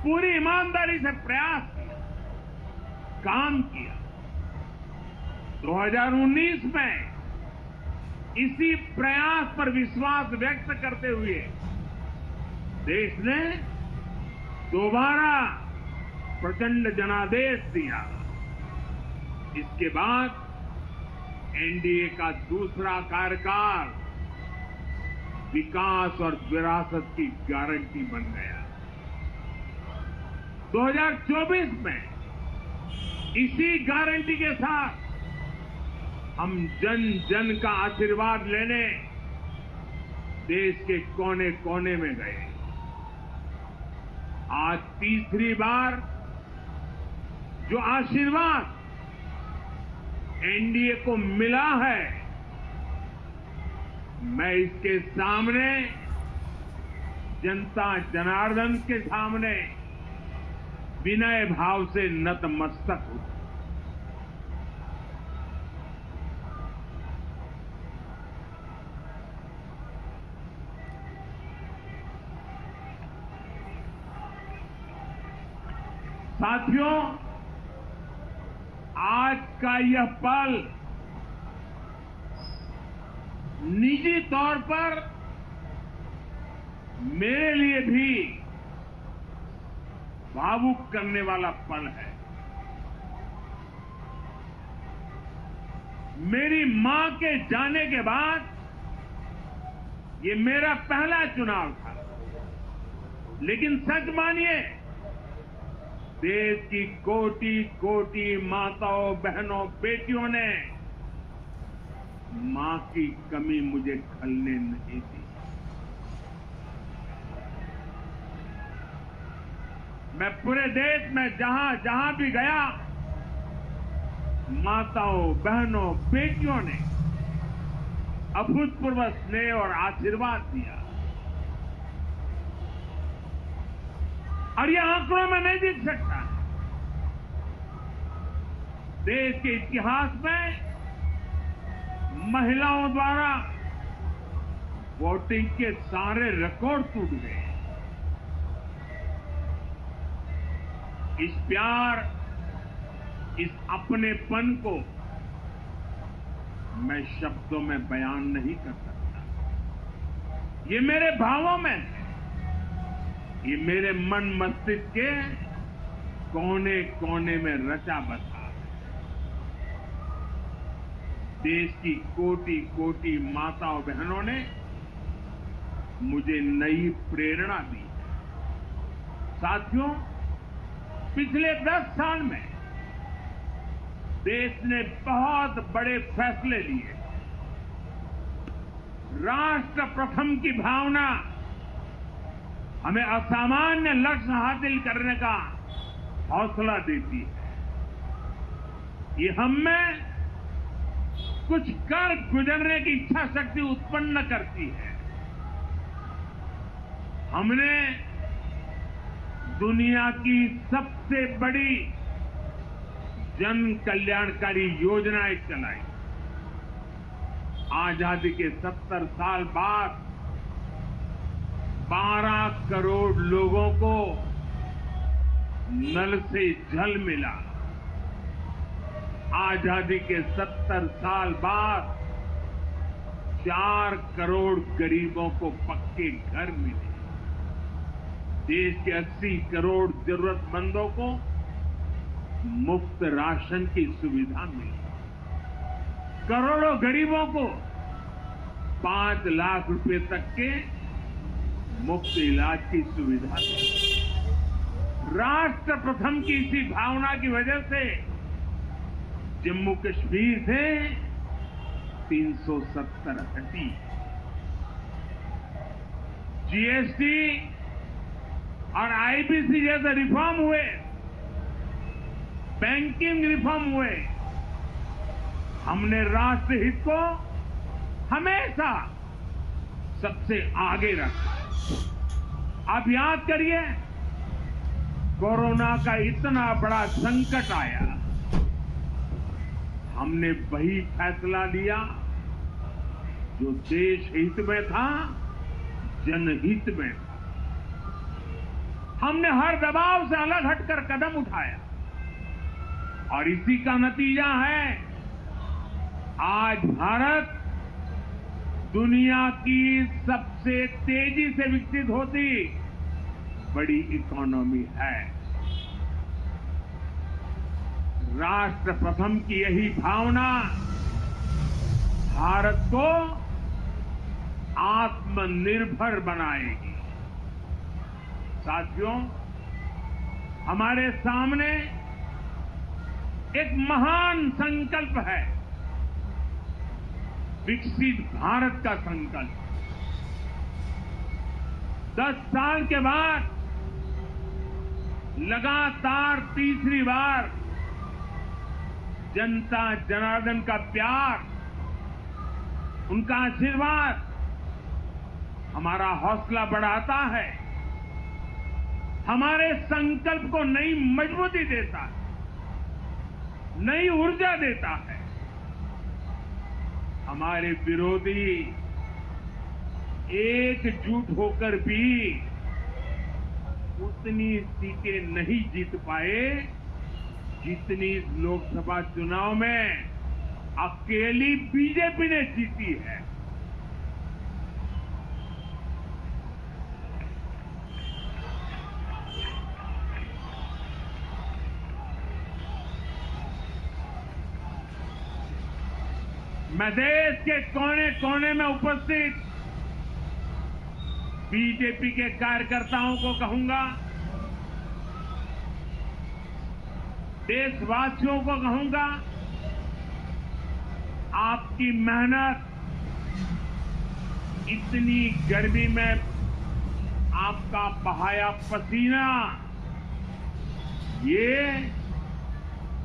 पूरी ईमानदारी से प्रयास किया, काम किया। 2019 में इसी प्रयास पर विश्वास व्यक्त करते हुए देश ने दोबारा प्रचंड जनादेश दिया। इसके बाद एनडीए का दूसरा कार्यकाल विकास और विरासत की गारंटी बन गया। 2024 में इसी गारंटी के साथ हम जन जन का आशीर्वाद लेने देश के कोने कोने में गए। आज तीसरी बार जो आशीर्वाद एनडीए को मिला है, मैं इसके सामने, जनता जनार्दन के सामने विनय भाव से नतमस्तक हूं। साथियों, आज का यह पल निजी तौर पर मेरे लिए भी भावुक करने वाला पल है। मेरी मां के जाने के बाद ये मेरा पहला चुनाव था, लेकिन सच मानिए, देश की कोटि कोटि माताओं, बहनों, बेटियों ने मां की कमी मुझे खलने नहीं दी। मैं पूरे देश में जहां जहां भी गया, माताओं, बहनों, बेटियों ने अभूतपूर्व स्नेह और आशीर्वाद दिया। और ये आंकड़ों में नहीं दिख सकता। देश के इतिहास में महिलाओं द्वारा वोटिंग के सारे रिकॉर्ड टूट गए। इस प्यार, इस अपनेपन को मैं शब्दों में बयान नहीं कर सकता। ये मेरे भावों में है। ये मेरे मन मस्तिष्क के कोने कोने में रचा बसा है। देश की कोटि कोटि माताओं बहनों ने मुझे नई प्रेरणा दी है। साथियों, पिछले 10 साल में देश ने बहुत बड़े फैसले लिए। राष्ट्र प्रथम की भावना हमें असामान्य लक्ष्य हासिल करने का हौसला देती है। ये हम में कुछ कर गुजरने की इच्छा शक्ति उत्पन्न करती है। हमने दुनिया की सबसे बड़ी जन कल्याणकारी योजनाएं चलाई। आजादी के 70 साल बाद 12 करोड़ लोगों को नल से जल मिला। आजादी के 70 साल बाद 4 करोड़ गरीबों को पक्के घर मिले। देश के 80 करोड़ जरूरतमंदों को मुफ्त राशन की सुविधा मिली। करोड़ों गरीबों को 5 लाख रुपए तक के मुफ्त इलाज की सुविधा दी। राष्ट्र प्रथम की इसी भावना की वजह से जम्मू कश्मीर से 370 हटी। जीएसटी और आईबीसी जैसे रिफॉर्म हुए, बैंकिंग रिफॉर्म हुए। हमने राष्ट्रहित को हमेशा सबसे आगे रखा। आप याद करिए, कोरोना का इतना बड़ा संकट आया, हमने वही फैसला लिया जो देश हित में था, जनहित में था। हमने हर दबाव से अलग हटकर कदम उठाया और इसी का नतीजा है आज भारत दुनिया की सबसे तेजी से विकसित होती बड़ी इकोनॉमी है। राष्ट्र प्रथम की यही भावना भारत को आत्मनिर्भर बनाएगी। साथियों, हमारे सामने एक महान संकल्प है, विकसित भारत का संकल्प। 10 साल के बाद लगातार तीसरी बार जनता जनार्दन का प्यार, उनका आशीर्वाद हमारा हौसला बढ़ाता है, हमारे संकल्प को नई मजबूती देता है, नई ऊर्जा देता है। हमारे विरोधी एकजुट होकर भी उतनी सीटें नहीं जीत पाए जितनी इस लोकसभा चुनाव में अकेली बीजेपी ने जीती है। मैं देश के कोने कोने में उपस्थित बीजेपी के कार्यकर्ताओं को कहूंगा, देशवासियों को कहूंगा, आपकी मेहनत, इतनी गर्मी में आपका बहाया पसीना, ये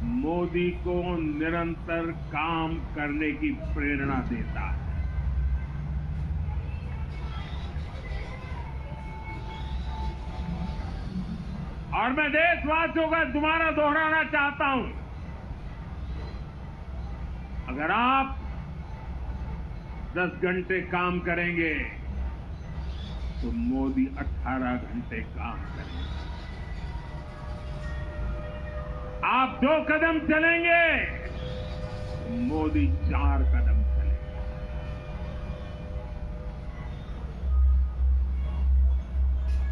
मोदी को निरंतर काम करने की प्रेरणा देता है। और मैं देशवासियों का दोबारा दोहराना चाहता हूं, अगर आप 10 घंटे काम करेंगे तो मोदी 18 घंटे काम करेंगे। आप 2 कदम चलेंगे, मोदी 4 कदम।